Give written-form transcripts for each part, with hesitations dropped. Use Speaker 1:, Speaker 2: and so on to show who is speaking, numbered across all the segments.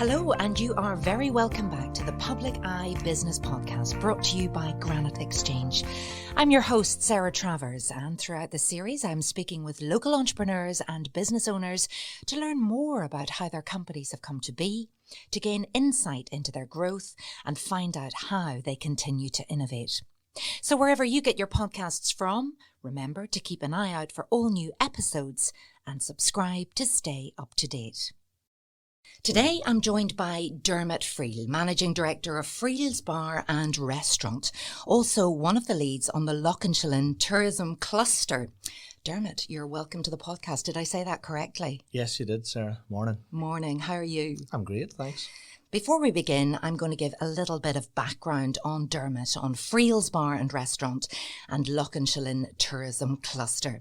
Speaker 1: Hello, and you are very welcome back to the Public Eye Business Podcast, brought to you by Granite Exchange. I'm your host, Sarah Travers, and throughout the series, I'm speaking with local entrepreneurs and business owners to learn more about how their companies have come to be, to gain insight into their growth, and find out how they continue to innovate. So wherever you get your podcasts from, remember to keep an eye out for all new episodes and subscribe to stay up to date. Today, I'm joined by Dermot Friel, Managing Director of Friels Bar and Restaurant, also one of the leads on the Lochanshalin Tourism Cluster. Dermot, you're welcome to the podcast. Did I say that correctly?
Speaker 2: Yes, you did, Sarah. Morning.
Speaker 1: Morning. How are you?
Speaker 2: I'm great, thanks.
Speaker 1: Before we begin, I'm going to give a little bit of background on Dermot, on Friels Bar and Restaurant and Lochanshalin Tourism Cluster.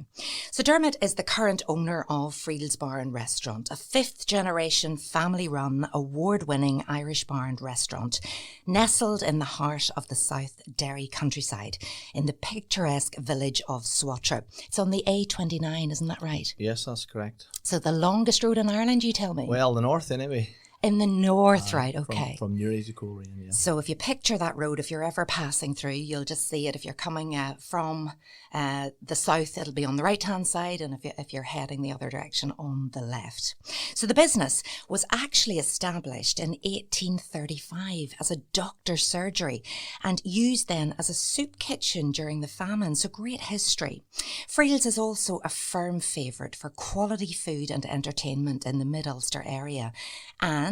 Speaker 1: So Dermot is the current owner of Friels Bar and Restaurant, a fifth-generation, family-run, award-winning Irish bar and restaurant, nestled in the heart of the South Derry countryside, in the picturesque village of Swatra. It's on the A29, isn't that right?
Speaker 2: Yes, that's correct.
Speaker 1: So the longest road in Ireland, you tell me?
Speaker 2: Well, the north anyway.
Speaker 1: In the north, right, okay.
Speaker 2: From Newry to Coleraine, yeah.
Speaker 1: So if you picture that road, if you're ever passing through, you'll just see it. If you're coming from the south, it'll be on the right-hand side, and if you're heading the other direction, on the left. So the business was actually established in 1835 as a doctor's surgery and used then as a soup kitchen during the famine, so great history. Friels is also a firm favourite for quality food and entertainment in the Mid-Ulster area, and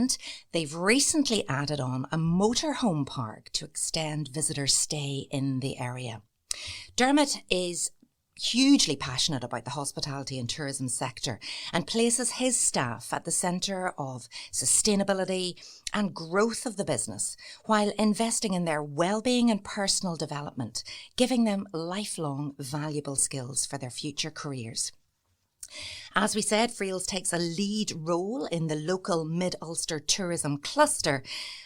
Speaker 1: they've recently added on a motorhome park to extend visitors' stay in the area. Dermot is hugely passionate about the hospitality and tourism sector and places his staff at the centre of sustainability and growth of the business while investing in their well-being and personal development, giving them lifelong valuable skills for their future careers. As we said, Friels takes a lead role in the local Mid-Ulster Tourism Cluster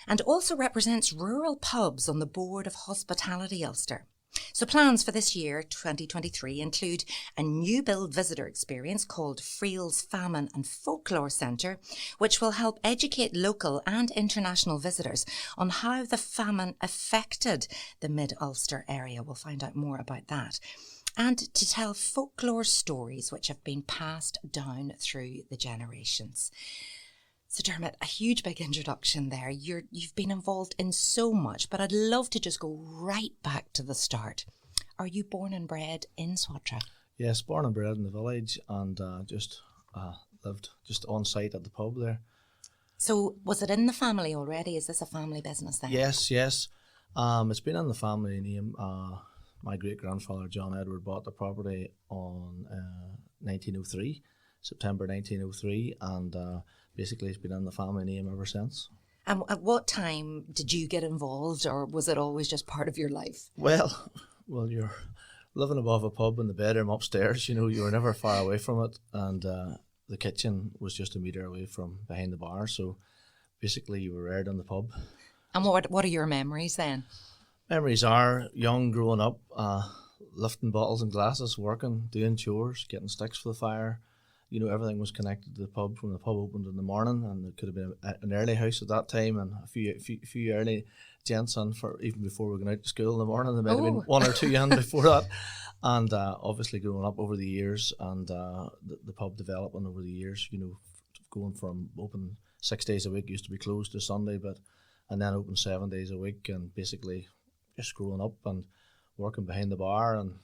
Speaker 1: and also represents rural pubs on the board of Hospitality Ulster. So plans for this year, 2023, include a new build visitor experience called Friels Famine and Folklore Centre, which will help educate local and international visitors on how the famine affected the Mid-Ulster area. We'll find out more about that. And to tell folklore stories which have been passed down through the generations. So Dermot, a huge big introduction there. You've been involved in so much, but I'd love to just go right back to the start. Are you born and bred in Swatra?
Speaker 2: Yes, born and bred in the village and just lived just on site at the pub there.
Speaker 1: So was it in the family already? Is this a family business then?
Speaker 2: Yes. It's been in the family name. My great-grandfather, John Edward, bought the property on 1903, September 1903, and basically it's been in the family name ever since.
Speaker 1: And at what time did you get involved, or was it always just part of your life?
Speaker 2: Well, you're living above a pub in the bedroom upstairs, you were never far away from it, and the kitchen was just a metre away from behind the bar, so basically you were reared in the pub.
Speaker 1: And what are your memories then?
Speaker 2: Memories are young, growing up, lifting bottles and glasses, working, doing chores, getting sticks for the fire. Everything was connected to the pub when the pub opened in the morning, and it could have been an early house at that time, and a few early gents on for even before we were going out to school in the morning. There might have been one or two in before that, and obviously growing up over the years, and the pub developing over the years. Going from open 6 days a week, used to be closed to Sunday, and then open 7 days a week, and basically just growing up and working behind the bar and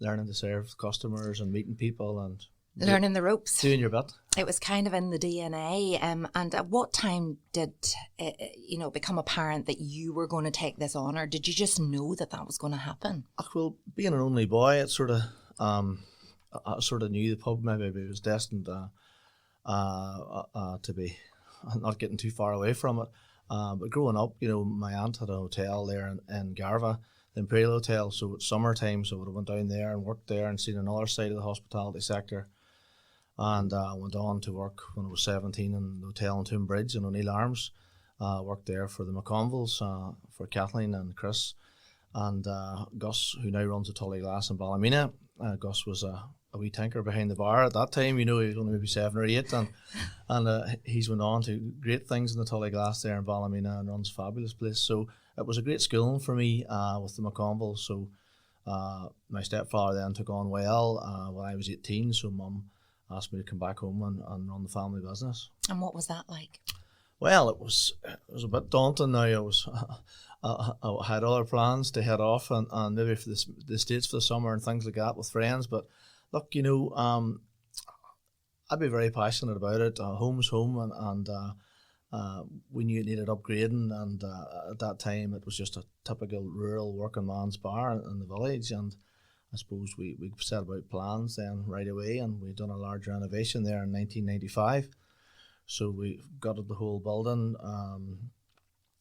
Speaker 2: learning to serve customers and meeting people and
Speaker 1: learning the ropes,
Speaker 2: doing your bit.
Speaker 1: It was kind of in the DNA. And at what time did it become apparent that you were going to take this on, or did you just know that was going to happen?
Speaker 2: Well, being an only boy, it sort of I sort of knew the pub maybe was destined to be not getting too far away from it. But growing up, my aunt had a hotel there in Garva, the Imperial Hotel, so it's summertime, so I would have went down there and worked there and seen another side of the hospitality sector. And I went on to work when I was 17 in the hotel in Toonbridge in O'Neill Arms. Worked there for the McConvilles, for Kathleen and Chris. And Gus, who now runs the Tully Glass in Ballymena. Gus was a wee tinker behind the bar at that time. He was only maybe 7 or 8, and he's went on to great things in the Tullyglass there in Ballymena and runs a fabulous place. So it was a great schooling for me with the McConvilles. So my stepfather then took on well when I was 18. So Mum asked me to come back home and run the family business.
Speaker 1: And what was that like?
Speaker 2: Well, it was a bit daunting. Now I had other plans to head off and maybe for the States for the summer and things like that with friends. But look, I'd be very passionate about it. Home's home, and we knew it needed upgrading. And at that time, it was just a typical rural working man's bar in the village. And I suppose we set about plans then right away, and we'd done a large renovation there in 1995. So we gutted the whole building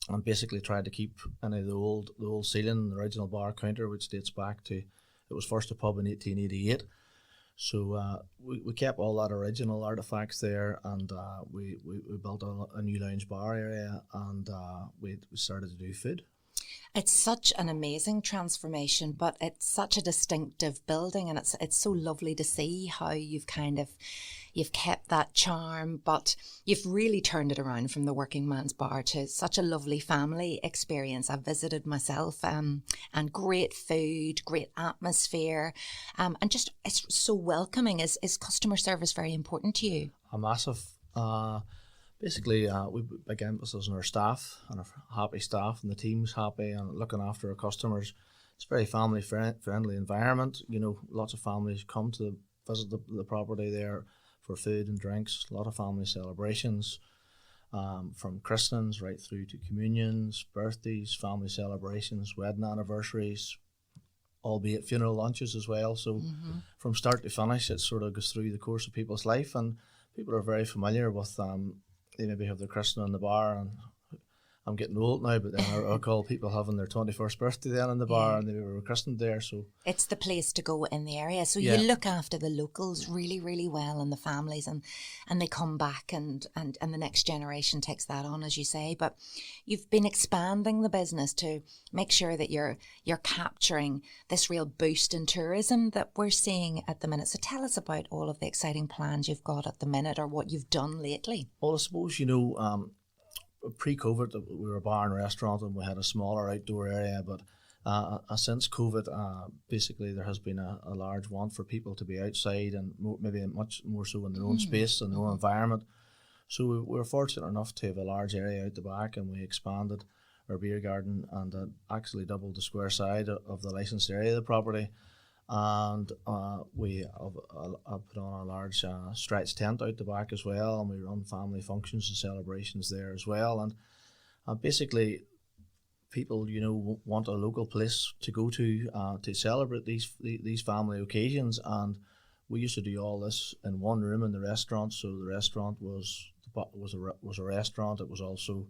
Speaker 2: and basically tried to keep any of the old ceiling, the original bar counter, which dates back to, it was first a pub in 1888. So we kept all that original artifacts there, and we built a new lounge bar area, and we started to do food.
Speaker 1: It's such an amazing transformation, but it's such a distinctive building, and it's so lovely to see how you've kept that charm, but you've really turned it around from the working man's bar to such a lovely family experience. I've visited myself, and great food, great atmosphere, and just it's so welcoming. Is customer service very important to you?
Speaker 2: A massive. Basically, we big emphasis on our staff and our happy staff, and the team's happy and looking after our customers. It's a very family friendly environment. Lots of families come to visit the property there for food and drinks. A lot of family celebrations, from christenings right through to communions, birthdays, family celebrations, wedding anniversaries, albeit funeral lunches as well. So from start to finish, it sort of goes through the course of people's life, and people are very familiar with they maybe have their christening in the bar, and I'm getting old now, but then I recall people having their 21st birthday then in the bar, and they were christened there. So
Speaker 1: it's the place to go in the area. So
Speaker 2: yeah.
Speaker 1: You look after the locals really, really well, and the families, and they come back, and the next generation takes that on, as you say. But you've been expanding the business to make sure that you're capturing this real boost in tourism that we're seeing at the minute. So tell us about all of the exciting plans you've got at the minute, or what you've done lately.
Speaker 2: Well, I suppose, pre-COVID, we were a bar and restaurant, and we had a smaller outdoor area. But since COVID, basically there has been a large want for people to be outside, and maybe much more so in their own space and their own environment. So we were fortunate enough to have a large area out the back, and we expanded our beer garden and actually doubled the square side of the licensed area of the property. And we have put on a large stretch tent out the back as well, and we run family functions and celebrations there as well. And basically, people want a local place to go to celebrate these family occasions. And we used to do all this in one room in the restaurant. So the restaurant was a restaurant. It was also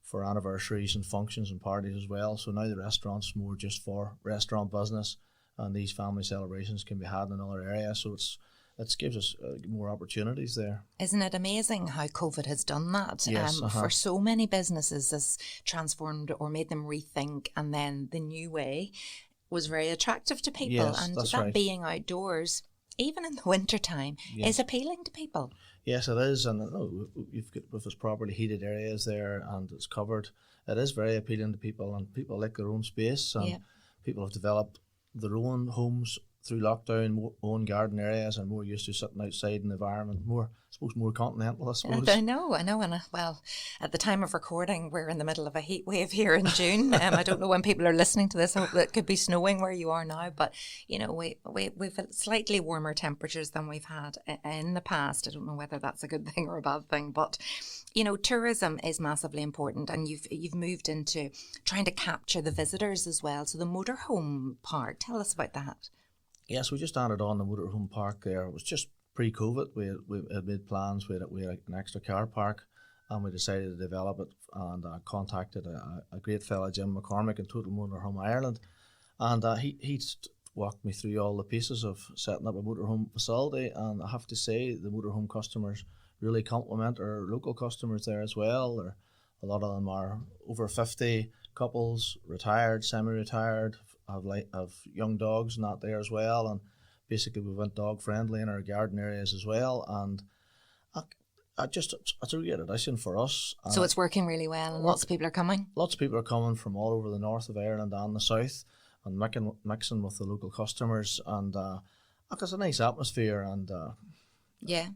Speaker 2: for anniversaries and functions and parties as well. So now the restaurant's more just for restaurant business, and these family celebrations can be had in another area. So it gives us more opportunities there.
Speaker 1: Isn't it amazing how COVID has done that?
Speaker 2: Yes,
Speaker 1: For so many businesses, has transformed or made them rethink, and then the new way was very attractive to people.
Speaker 2: Yes,
Speaker 1: and
Speaker 2: that's
Speaker 1: that
Speaker 2: right.
Speaker 1: Being outdoors, even in the winter time, is appealing to people.
Speaker 2: Yes, it is, and you've got with its properly heated areas there, and it's covered. It is very appealing to people, and people like their own space, and people have developed their own homes through lockdown, own garden areas, and more used to sitting outside in the environment, more continental, I suppose.
Speaker 1: I know. And well, at the time of recording, we're in the middle of a heat wave here in June. I don't know when people are listening to this. I hope it could be snowing where you are now, but we've had slightly warmer temperatures than we've had in the past. I don't know whether that's a good thing or a bad thing, but tourism is massively important, and you've moved into trying to capture the visitors as well. So the motorhome park, tell us about that.
Speaker 2: Yes, we just added on the motorhome park there. It was just pre-COVID. We had made plans. We had an extra car park, and we decided to develop it, and contacted a great fella, Jim McCormick, in Total Motorhome Ireland, and he walked me through all the pieces of setting up a motorhome facility. And I have to say, the motorhome customers really compliment our local customers there as well. A lot of them are over 50 couples, retired, semi-retired, have young dogs and that there as well, and basically we went dog friendly in our garden areas as well, and it's a great addition for us.
Speaker 1: So it's working really well, and lots of people are coming?
Speaker 2: Lots of people are coming from all over the north of Ireland and the south, and mixing with the local customers, and it's a nice atmosphere, and
Speaker 1: yeah,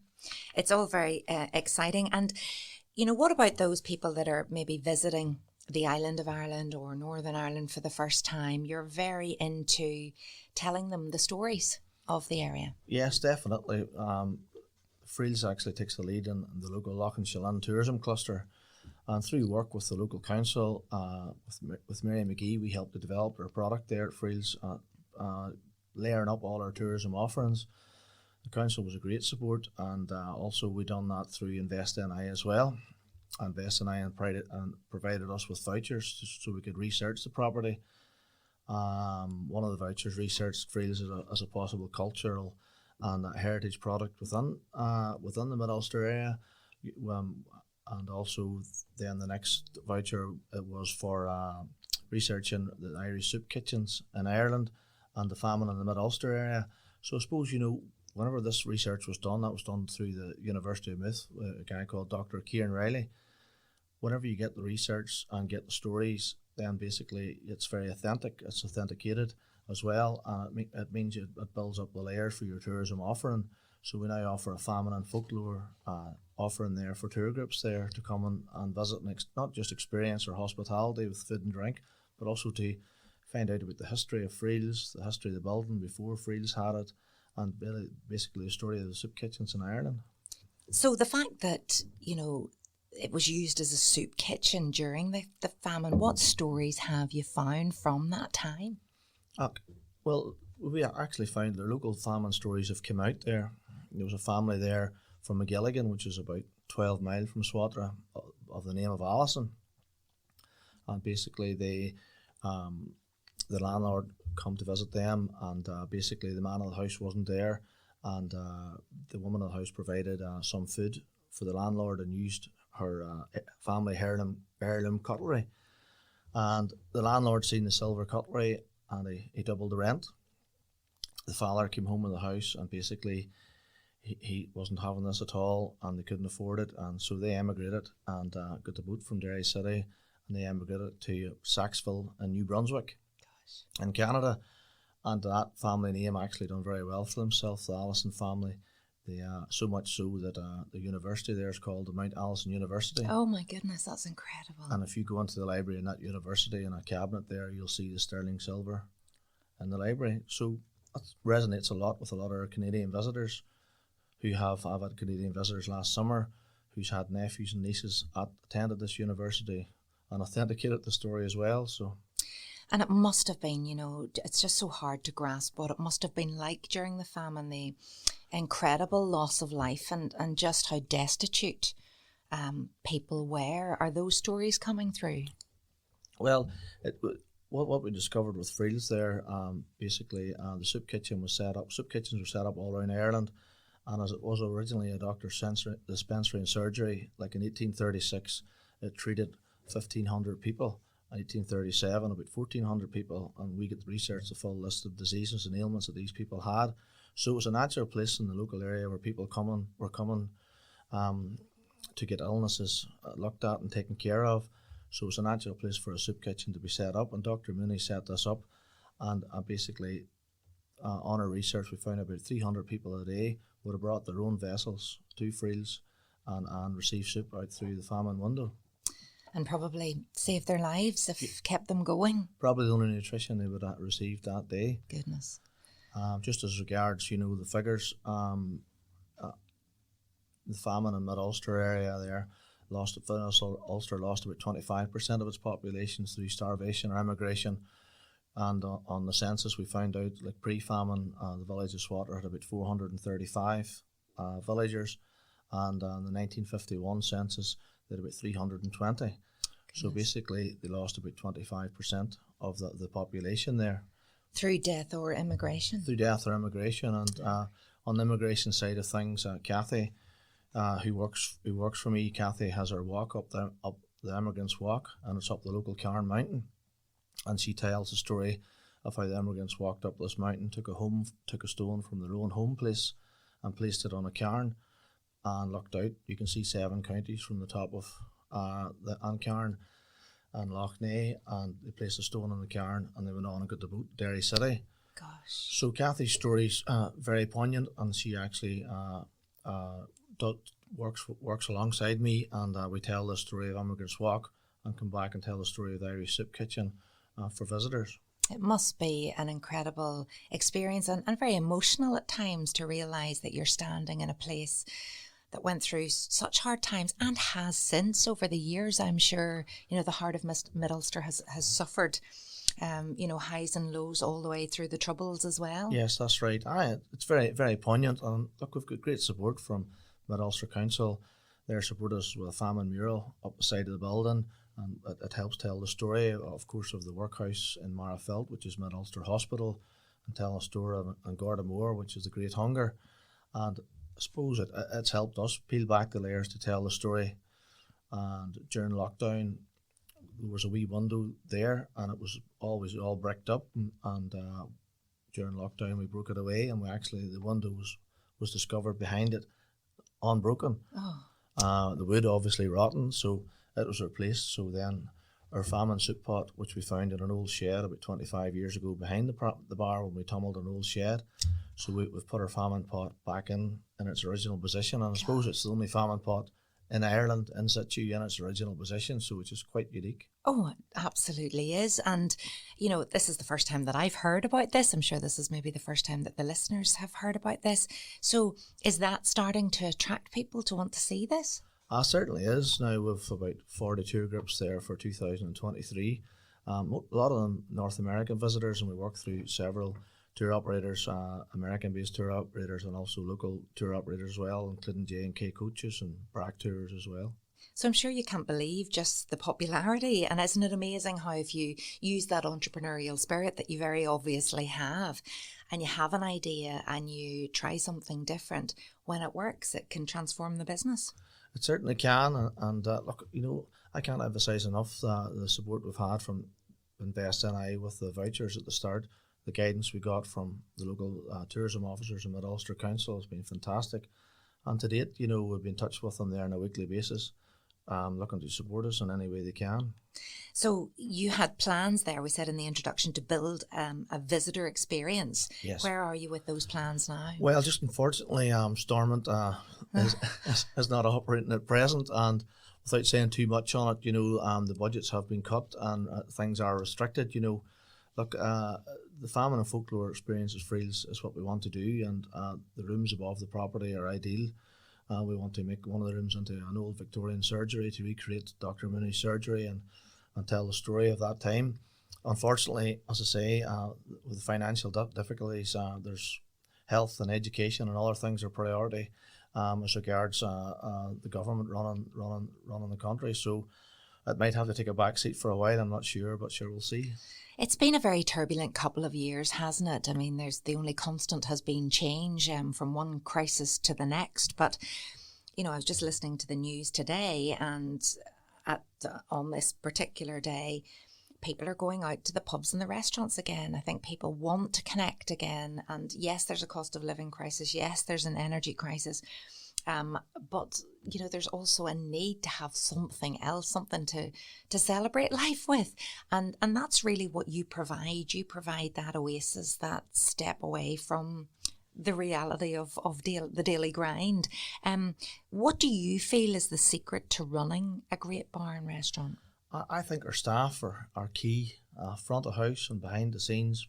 Speaker 1: it's all very exciting. And what about those people that are maybe visiting the island of Ireland or Northern Ireland for the first time? You're very into telling them the stories of the area.
Speaker 2: Yes, definitely. Friels actually takes the lead in the local Loch and Shillin tourism cluster, and through work with the local council, with Mary McGee, we helped to develop our product there at Friels, layering up all our tourism offerings. The council was a great support, and also we done that through Invest NI as well. Invest NI provided us with vouchers so we could research the property. One of the vouchers researched Friels as a possible cultural and heritage product within the Mid-Ulster area, and also then the next voucher it was for researching the Irish soup kitchens in Ireland and the famine in the Mid-Ulster area. So I suppose whenever this research was done, that was done through the University of Meath, a guy called Dr. Kieran Riley. Whenever you get the research and get the stories, then basically it's very authentic, it's authenticated as well, and it means it builds up the layers for your tourism offering. So we now offer a famine and folklore offering there for tour groups there to come and visit and not just experience or hospitality with food and drink, but also to find out about the history of Friels, the history of the building before Friels had it, and basically the story of the soup kitchens in Ireland.
Speaker 1: So the fact that, it was used as a soup kitchen during the famine, what stories have you found from that time?
Speaker 2: Well, we actually found the local famine stories have come out there. There was a family there from McGilligan, which is about 12 miles from Swatra, of the name of Alison. And basically the landlord come to visit them, and basically the man of the house wasn't there, and the woman of the house provided some food for the landlord and used her family heirloom cutlery. And the landlord seen the silver cutlery, and he doubled the rent. The father came home in the house, and basically he wasn't having this at all, and they couldn't afford it, and so they emigrated and got the boat from Derry City, and they emigrated to Saxville in New Brunswick in Canada. And that family name actually done very well for themselves, the Allison family. They so much so that the university there is called the Mount Allison University.
Speaker 1: Oh my goodness, that's incredible.
Speaker 2: And if you go into the library in that university, in a cabinet there, you'll see the sterling silver in the library. So that resonates a lot with a lot of our Canadian visitors who have had Canadian visitors last summer, who's had nephews and nieces attended this university and authenticated the story as well. So.
Speaker 1: And it must have been, it's just so hard to grasp what it must have been like during the famine, the incredible loss of life and just how destitute people were. Are those stories coming through?
Speaker 2: Well, what we discovered with Friels there, basically the soup kitchen was set up. Soup kitchens were set up all around Ireland, and as it was originally a doctor's dispensary and surgery, like in 1836, it treated 1,500 people. 1837, about 1,400 people, and we get to research the full list of diseases and ailments that these people had. So it was a natural place in the local area where people were coming to get illnesses looked at and taken care of. So it was a natural place for a soup kitchen to be set up, and Dr. Mooney set this up, and basically on our research we found about 300 people a day would have brought their own vessels to Friels and received soup out through the famine window.
Speaker 1: And probably saved their lives if kept them going.
Speaker 2: Probably the only nutrition they would have received that day.
Speaker 1: Goodness.
Speaker 2: Just as regards, the figures, the famine in Mid-Ulster area there, Ulster lost about 25% of its population through starvation or emigration. And on the census we found out, like pre-famine, the village of Swatra had about 435 villagers, and on the 1951 census they had about 320. Goodness. So basically they lost about 25% of the population there.
Speaker 1: Through death or immigration?
Speaker 2: Through death or immigration. And on the immigration side of things, Kathy, who works for me, Kathy has her walk up the Emigrants Walk, and it's up the local Cairn Mountain. And she tells the story of how the immigrants walked up this mountain, took a stone from their own home place and placed it on a cairn and looked out. You can see 7 counties from the top of the Cairn and Lough Neagh, and they placed a stone on the cairn and they went on and got the boat to Derry City.
Speaker 1: Gosh.
Speaker 2: So Kathy's story's very poignant, and she actually works alongside me, and we tell the story of Immigrants Walk and come back and tell the story of the Irish Soup Kitchen for visitors.
Speaker 1: It must be an incredible experience and very emotional at times to realise that you're standing in a place that went through such hard times and has since over the years. I'm sure, the heart of Mid-Ulster has suffered, highs and lows all the way through the Troubles as well.
Speaker 2: Yes, that's right. It's very, very poignant. And look, we've got great support from Mid-Ulster Council. They support us with a famine mural up the side of the building, and it helps tell the story, of course, of the workhouse in Marafelt, which is Mid-Ulster Hospital, and tell a story of Garda Moor, which is the Great Hunger. And I suppose it's helped us peel back the layers to tell the story. And during lockdown, there was a wee window there, and it was always all bricked up. And during lockdown, we broke it away, and the window was discovered behind it, unbroken.
Speaker 1: Oh.
Speaker 2: The wood obviously rotten, so it was replaced. So then our famine soup pot, which we found in an old shed about 25 years ago behind the bar when we tumbled an old shed. So we've put our famine pot back in its original position, and I suppose it's the only famine pot in Ireland in situ in its original position, so which is quite unique.
Speaker 1: Oh, it absolutely is. And, this is the first time that I've heard about this. I'm sure this is maybe the first time that the listeners have heard about this. So is that starting to attract people to want to see this?
Speaker 2: Certainly is. Now we've about 40 tour groups there for 2023. A lot of them North American visitors, and we work through several tour operators, American-based tour operators, and also local tour operators as well, including J&K Coaches and Brack Tours as well.
Speaker 1: So I'm sure you can't believe just the popularity, and isn't it amazing how if you use that entrepreneurial spirit that you very obviously have, and you have an idea and you try something different, when it works, it can transform the business.
Speaker 2: It certainly can, and look, I can't emphasise enough the support we've had from Invest NI with the vouchers at the start. The guidance we got from the local tourism officers and Mid-Ulster Council has been fantastic. And to date, we've been in touch with them there on a weekly basis, looking to support us in any way they can.
Speaker 1: So you had plans there, we said in the introduction, to build a visitor experience.
Speaker 2: Yes.
Speaker 1: Where are you with those plans now?
Speaker 2: Well, just unfortunately, Stormont is not operating at present, and without saying too much on it, the budgets have been cut and things are restricted. Look, the famine and folklore experience as Friels is what we want to do, and the rooms above the property are ideal. We want to make one of the rooms into an old Victorian surgery to recreate Dr. Mooney's surgery and tell the story of that time. Unfortunately, as I say, with financial difficulties, there's health and education and other things are priority as regards the government running the country. So it might have to take a back seat for a while, I'm not sure, but sure, we'll see.
Speaker 1: It's been a very turbulent couple of years, hasn't it? I mean, the only constant has been change from one crisis to the next. But, I was just listening to the news today, and on this particular day, people are going out to the pubs and the restaurants again. I think people want to connect again. And yes, there's a cost of living crisis. Yes, there's an energy crisis. But, there's also a need to have something else, something to celebrate life with. And that's really what you provide. You provide that oasis, that step away from the reality of the daily grind. What do you feel is the secret to running a great bar and restaurant?
Speaker 2: I think our staff are key, front of house and behind the scenes,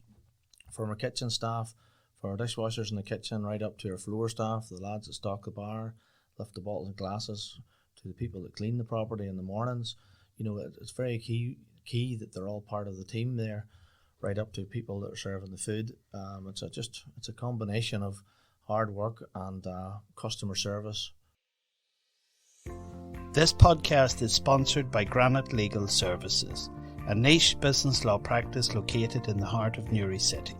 Speaker 2: from our kitchen staff, for our dishwashers in the kitchen, right up to our floor staff, the lads that stock the bar, lift the bottles and glasses, to the people that clean the property in the mornings. It's very key that they're all part of the team there, right up to people that are serving the food. It's a combination of hard work and customer service.
Speaker 3: This podcast is sponsored by Granite Legal Services, a niche business law practice located in the heart of Newry City.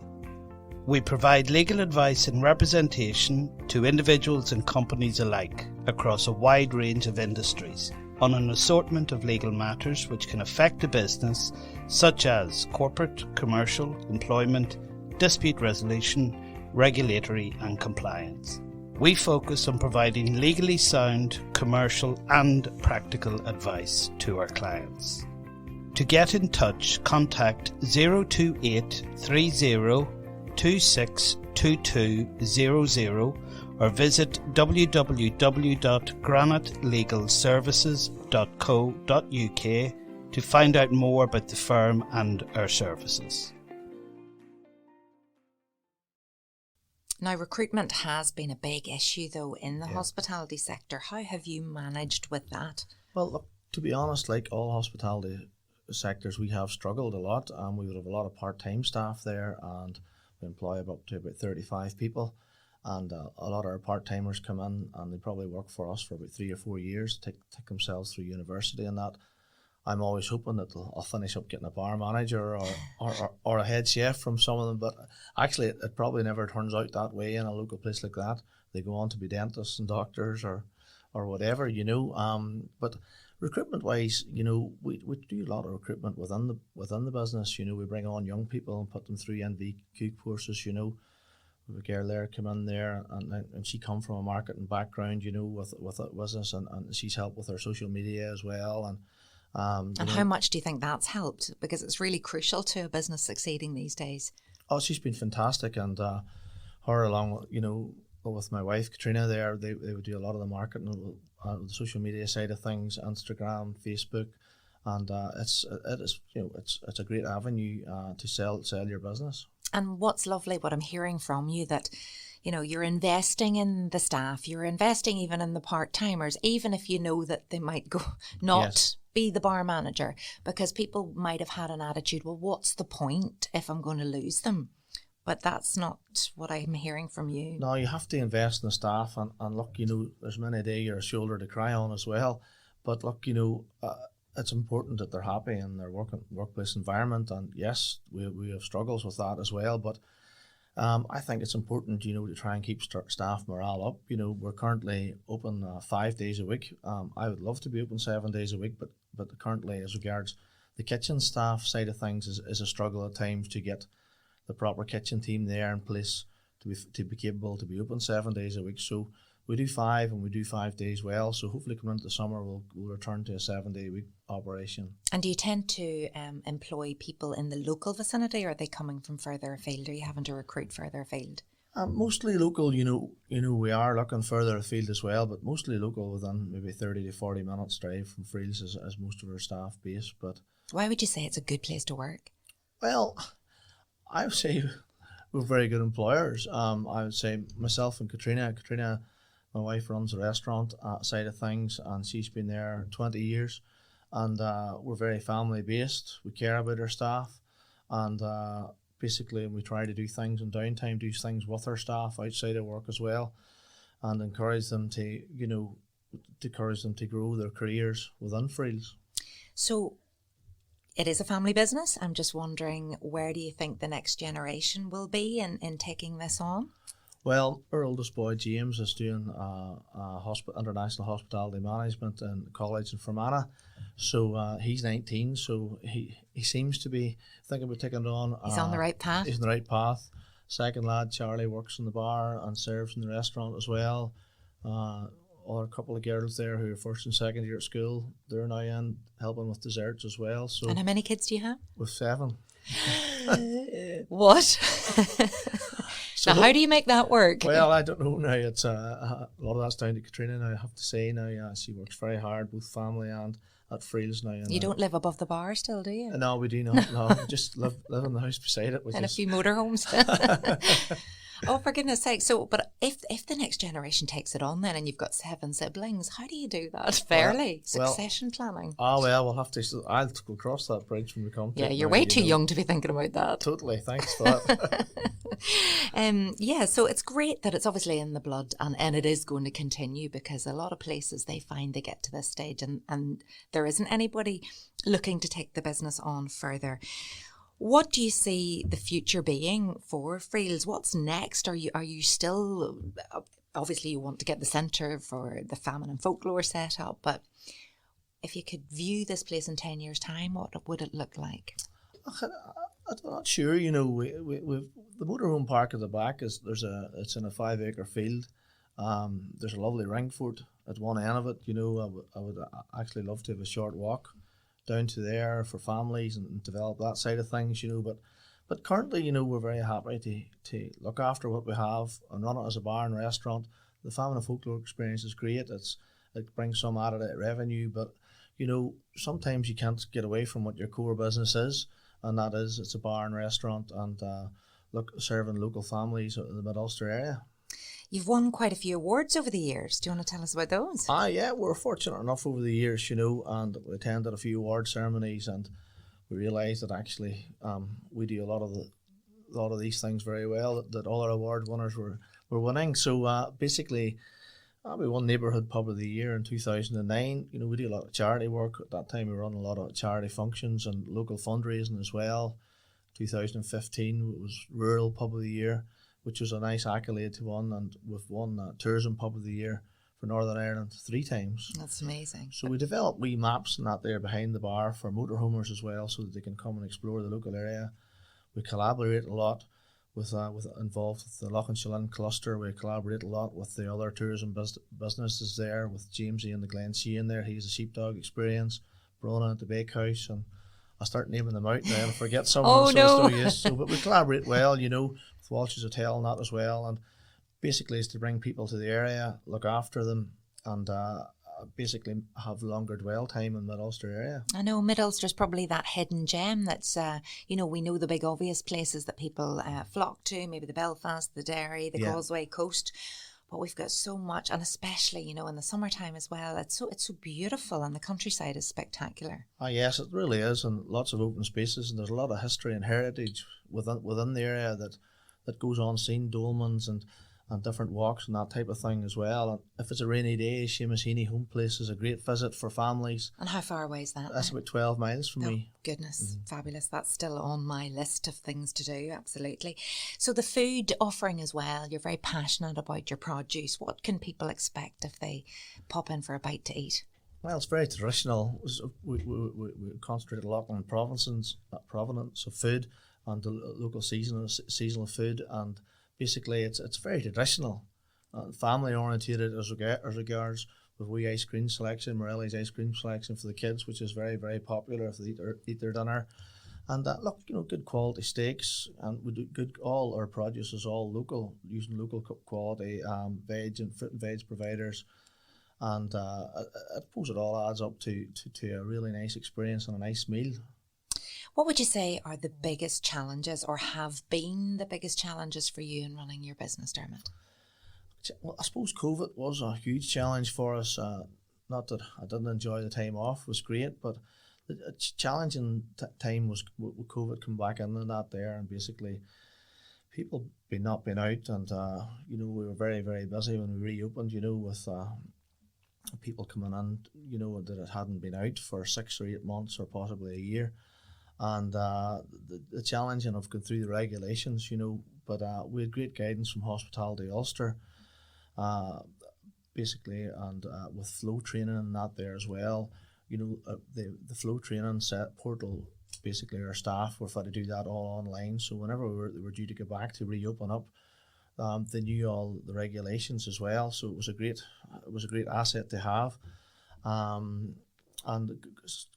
Speaker 3: We provide legal advice and representation to individuals and companies alike across a wide range of industries, on an assortment of legal matters which can affect a business, such as corporate, commercial, employment, dispute resolution, regulatory and compliance. We focus on providing legally sound, commercial and practical advice to our clients. To get in touch, contact 028 30 26 2200 or visit www.granitelegalservices.co.uk to find out more about the firm and our services.
Speaker 1: Now, recruitment has been a big issue, though, in the hospitality sector. How have you managed with that?
Speaker 2: Well, look, to be honest, like all hospitality sectors, we have struggled a lot, and we would have a lot of part-time staff there, and we employ up to about 35 people. And a lot of our part-timers come in and they probably work for us for about 3 or 4 years, take themselves through university and that. I'm always hoping that I'll finish up getting a bar manager or a head chef from some of them, but actually it probably never turns out that way in a local place like that. They go on to be dentists and doctors or whatever, you know. But recruitment-wise, you know, we do a lot of recruitment within the business. You know, we bring on young people and put them through NVQ courses, you know. We have a girl there come in there and she come from a marketing background, you know, with a business, and she's helped with her social media as well. And
Speaker 1: how much do you think that's helped? Because it's really crucial to a business succeeding these days.
Speaker 2: Oh, she's been fantastic, and her along, you know, with my wife Katrina there, they would do a lot of the marketing, the social media side of things, Instagram, Facebook, and it is, you know, it's a great avenue to sell your business.
Speaker 1: And what's lovely, what I'm hearing from you, that, you know, you're investing in the staff, you're investing even in the part-timers, even if you know that they might go not be the bar manager, because people might have had an attitude, well, what's the point if I'm going to lose them? But that's not what I'm hearing from you. No,
Speaker 2: you have to invest in the staff, and look, you know, there's many a day you're a shoulder to cry on as well. But look, you know, it's important that they're happy in their workplace environment, and yes, we have struggles with that as well. But I think it's important, you know, to try and keep staff morale up. You know, we're currently open 5 days a week. I would love to be open 7 days a week, but currently, as regards the kitchen staff side of things, is a struggle at times to get the proper kitchen team there in place to be capable to be open 7 days a week. So we do 5 and we do 5 days well. So hopefully coming into the summer we'll return to a 7 day a week operation. And do you tend to employ people in the local vicinity, or are they coming from further afield? Are you having to recruit further afield? Mostly local, you know, we are looking further afield as well, but mostly local, within maybe 30 to 40 minutes drive from Friels as most of our staff base. But why would you say it's a good place to work? Well, I would say we're very good employers. I would say myself and Katrina, my wife, runs the restaurant side of things, and she's been there 20 years. And we're very family based. We care about our staff, and basically we try to do things in downtime, do things with our staff outside of work as well, and encourage them to, you know, grow their careers within Friels. So it is a family business. I'm just wondering, where do you think the next generation will be in taking this on? Well, our oldest boy, James, is doing international hospitality management in college in Fermanagh. So he's 19, so he seems to be thinking about taking it on. He's on the right path. He's on the right path. Second lad, Charlie, works in the bar and serves in the restaurant as well. Other couple of girls there who are first and second year at school, they're now in helping with desserts as well. So. And how many kids do you have? With 7. What? So now, how do you make that work? Well, I don't know now. It's a lot of that's down to Katrina now, I have to say now. Yeah, she works very hard, both family and at Friels now. And you don't live above the bar still, do you? No, we do not. No, we just live in the house beside it. And a few motorhomes. Oh, for goodness sake. So, but if the next generation takes it on then, and you've got 7 siblings, how do you do that fairly? Succession planning? Oh, well, we'll have to. I'll go cross that bridge when we come to it. Yeah, you're way too young to be thinking about that. Totally. Thanks for that. Yeah, so it's great that it's obviously in the blood, and it is going to continue, because a lot of places they find they get to this stage and there isn't anybody looking to take the business on further. What do you see the future being for Friels? What's next? Are you still, obviously you want to get the centre for the famine and folklore set up, but
Speaker 1: if you could view this place in 10 years' time, what would it look like?
Speaker 2: I'm not sure. You know, we've the motorhome park at the back it's in a 5-acre field. There's a lovely ring fort at one end of it. You know, I would actually love to have a short walk down to there for families and develop that side of things. You know, but currently, you know, we're very happy to look after what we have and run it as a bar and restaurant. The family folklore experience is great. It brings some added revenue, but you know, sometimes you can't get away from what your core business is, and that is it's a bar and restaurant and serving local families in the Mid-Ulster area.
Speaker 1: You've won quite a few awards over the years. Do you want to tell us about those?
Speaker 2: Yeah, we're fortunate enough over the years, you know, and we attended a few award ceremonies, and we realised that actually we do a lot of these things very well. That all our award winners were winning. So basically, we won Neighbourhood Pub of the Year in 2009. You know, we do a lot of charity work. At that time, we run a lot of charity functions and local fundraising as well. 2015, it was Rural Pub of the Year, which was a nice accolade to win, and we've won Tourism Pub of the Year for Northern Ireland 3 times.
Speaker 1: That's amazing.
Speaker 2: So we developed wee maps and that there behind the bar for motorhomers as well, so that they can come and explore the local area. We collaborate a lot with involved with the Lough-in-Shillin cluster. We collaborate a lot with the other tourism businesses there, with Jamesy and the Glen Shane there. He's a Sheepdog Experience, Brona at the Bakehouse, and I start naming them out now and I forget someone.
Speaker 1: Oh, no.
Speaker 2: But we collaborate well, you know, with Walsh's Hotel and that as well. And basically it's to bring people to the area, look after them, and basically have longer dwell time in the Mid-Ulster area.
Speaker 1: I know Mid-Ulster's probably that hidden gem that's, you know, we know the big obvious places that people flock to, maybe the Belfast, the Derry, the Causeway Coast. But we've got so much, and especially, you know, in the summertime as well, it's so beautiful, and the countryside is spectacular.
Speaker 2: Yes, it really is, and lots of open spaces, and there's a lot of history and heritage within the area that goes on, seen dolmens and different walks and that type of thing as well. And if it's a rainy day, Seamus Heaney Home Place is a great visit for families.
Speaker 1: And how far away is that?
Speaker 2: That's about 12 miles from me.
Speaker 1: Goodness, fabulous. That's still on my list of things to do, absolutely. So the food offering as well, you're very passionate about your produce. What can people expect if they pop in for a bite to eat?
Speaker 2: Well, it's very traditional. We concentrate a lot on provenance of food and the local seasonal food, and basically it's very traditional, family orientated as regards with wee ice cream selection, Morelli's ice cream selection for the kids, which is very, very popular if they eat their dinner. And look, you know, good quality steaks, and we do all our produce is all local, using local quality veg and fruit and veg providers. And I suppose it all adds up to a really nice experience and a nice meal.
Speaker 1: What would you say are the biggest challenges, or have been the biggest challenges for you in running your business, Dermot?
Speaker 2: Well, I suppose COVID was a huge challenge for us. Not that I didn't enjoy the time off, it was great, but the challenging time was with COVID come back in and that there, and basically people not been out, and you know, we were very, very busy when we reopened, you know, with people coming in, you know, that it hadn't been out for 6 or 8 months or possibly a year. And the challenging of going through the regulations, you know, but we had great guidance from Hospitality Ulster, basically, and with flow training and that there as well. You know, the flow training set portal, basically our staff were able to do that all online. So whenever they were due to go back to reopen up, they knew all the regulations as well. So it was a great asset to have. And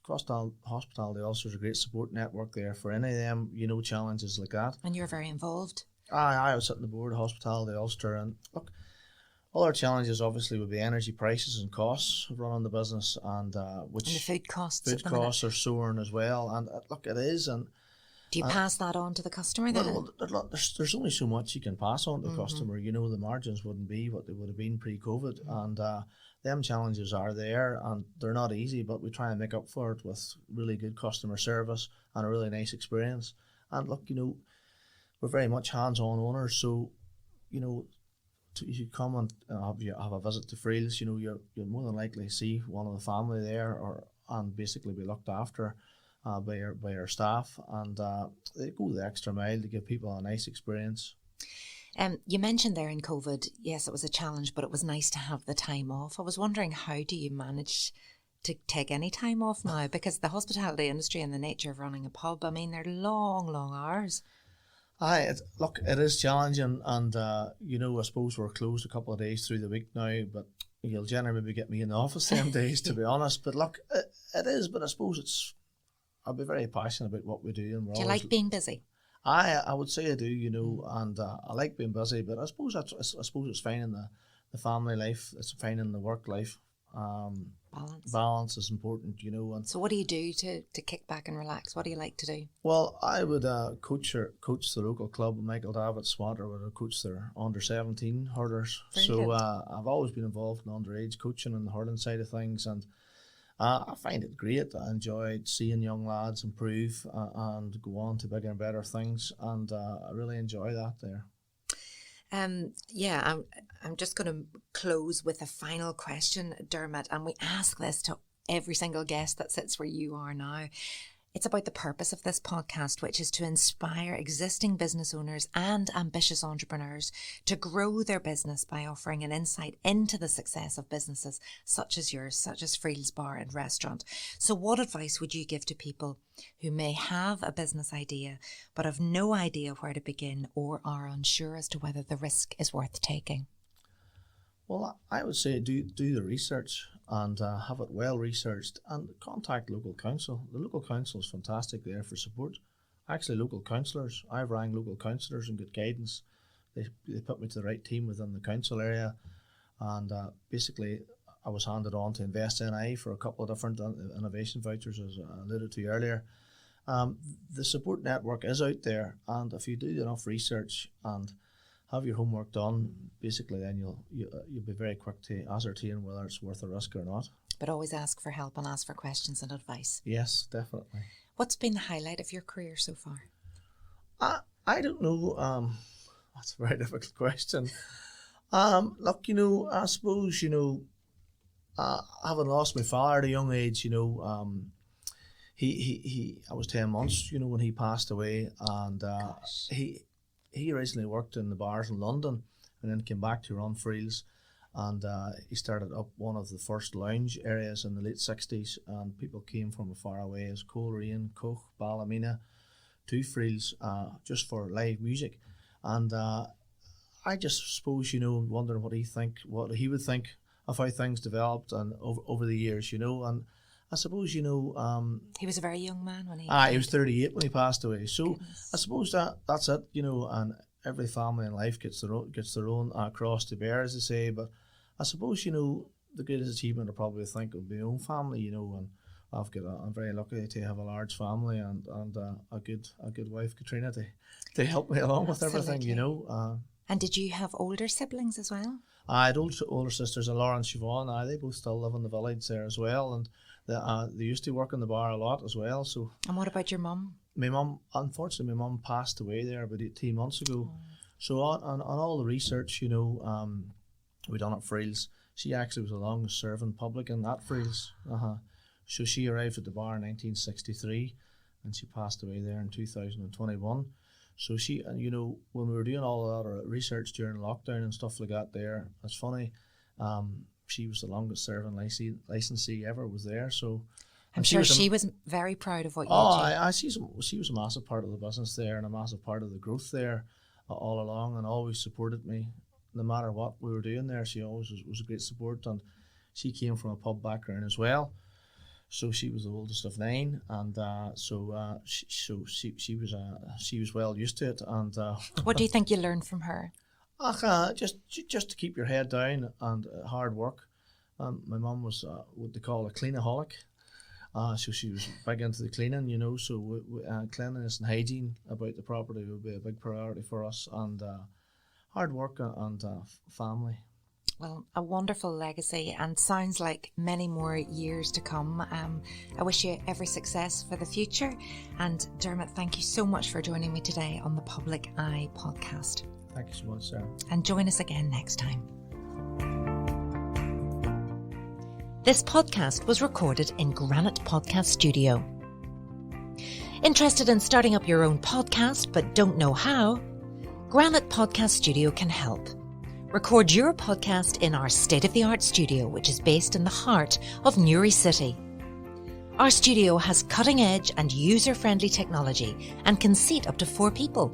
Speaker 2: Hospitality Ulster is a great support network there for any of them, you know, challenges like that.
Speaker 1: And you're very involved.
Speaker 2: I was sitting on the board of Hospitality Ulster, and look, all our challenges obviously would be energy prices and costs of running the business, and which
Speaker 1: and the food costs.
Speaker 2: Food costs are soaring as well, and look, it is. And
Speaker 1: do you pass that on to the customer then?
Speaker 2: Well, there's only so much you can pass on to the customer. You know, the margins wouldn't be what they would have been pre-COVID, and them challenges are there, and they're not easy, but we try and make up for it with really good customer service and a really nice experience. And look, you know, we're very much hands-on owners, so, you know, if you come and have a visit to Friels, you know, you're more than likely to see one of the family there, and basically be looked after by our staff, and they go the extra mile to give people a nice experience.
Speaker 1: You mentioned there in COVID, yes, it was a challenge, but it was nice to have the time off. I was wondering, how do you manage to take any time off now? Because the hospitality industry and the nature of running a pub, I mean, they're long hours.
Speaker 2: Look, it is challenging, and I suppose we're closed a couple of days through the week now, but you'll generally maybe get me in the office them days, to be honest. But look, it is, but I suppose I'll be very passionate about what we do. And
Speaker 1: do you like being busy?
Speaker 2: I would say I do, and I like being busy, but I suppose it's fine in the family life, it's fine in the work life. Balance is important, And
Speaker 1: so what do you do to kick back and relax? What do you like to do?
Speaker 2: Well, I would coach the local club. Michael David Swatter would coach their under 17 hurlers. So I've always been involved in underage coaching and the hurling side of things, and I find it great. I enjoyed seeing young lads improve and go on to bigger and better things, and I really enjoy that there.
Speaker 1: I'm just going to close with a final question, Dermot, and we ask this to every single guest that sits where you are now. It's about the purpose of this podcast, which is to inspire existing business owners and ambitious entrepreneurs to grow their business by offering an insight into the success of businesses such as yours, such as Friels Bar and Restaurant. So what advice would you give to people who may have a business idea but have no idea where to begin or are unsure as to whether the risk is worth taking?
Speaker 2: Well, I would say do the research and have it well researched, and contact local council. The local council is fantastic there for support. Actually, local councillors, I've rang local councillors and got guidance. They put me to the right team within the council area, and basically I was handed on to Invest NI for a couple of different innovation vouchers, as I alluded to earlier. The support network is out there, and if you do enough research and have your homework done, basically then you'll be very quick to ascertain whether it's worth a risk or not.
Speaker 1: But always ask for help and ask for questions and advice.
Speaker 2: Yes, definitely.
Speaker 1: What's been the highlight of your career so far?
Speaker 2: I don't know. That's a very difficult question. Look, I suppose, having lost my father at a young age, I was 10 months, when he passed away, and he originally worked in the bars in London and then came back to run Friels, and he started up one of the first lounge areas in the late 60s, and people came from far away as Coleraine, Coch, Ballymena to Friels just for live music. And I just suppose, wondering what he would think of how things developed and over the years, and I suppose, he
Speaker 1: was a very young man when he
Speaker 2: was 38 when he passed away. So goodness. I suppose that's it, and every family in life gets their own cross to bear, as they say. But I suppose, the greatest achievement I probably think of my own family, and I'm very lucky to have a large family and a good wife, Katrina, to help me along with everything,
Speaker 1: And did you have older siblings as well?
Speaker 2: I had older sisters, Laura and Siobhan. They both still live in the village there as well, and they used to work in the bar a lot as well. So. And
Speaker 1: what about your mum?
Speaker 2: Unfortunately, my mum passed away there about 18 months ago. Oh. So on all the research, we done at Friels. She actually was the longest serving publican at Friels. So she arrived at the bar in 1963, and she passed away there in 2021. So she, when we were doing all of that research during lockdown and stuff like that there, it's funny, she was the longest serving licensee ever was there. So
Speaker 1: I'm sure she was very proud of what you did.
Speaker 2: She was a massive part of the business there and a massive part of the growth there all along, and always supported me no matter what we were doing there. She always was a great support, and she came from a pub background as well. So she was the oldest of 9, and she was well used to it. And
Speaker 1: what do you think you learned from her?
Speaker 2: Just to keep your head down and hard work. My mum was what they call a cleanaholic. So she was big into the cleaning, so cleanliness and hygiene about the property would be a big priority for us, and hard work and family.
Speaker 1: Well, a wonderful legacy, and sounds like many more years to come. I wish you every success for the future. And Dermot, thank you so much for joining me today on the Public Eye podcast.
Speaker 2: Thank you so much, Sarah.
Speaker 1: And join us again next time. This podcast was recorded in Granite Podcast Studio. Interested in starting up your own podcast but don't know how? Granite Podcast Studio can help. Record your podcast in our state-of-the-art studio, which is based in the heart of Newry City. Our studio has cutting-edge and user-friendly technology and can seat up to 4 people.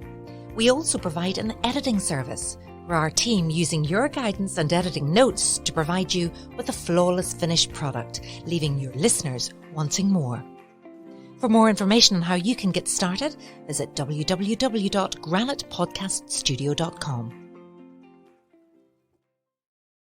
Speaker 1: We also provide an editing service, where our team using your guidance and editing notes to provide you with a flawless finished product, leaving your listeners wanting more. For more information on how you can get started, visit www.granitepodcaststudio.com.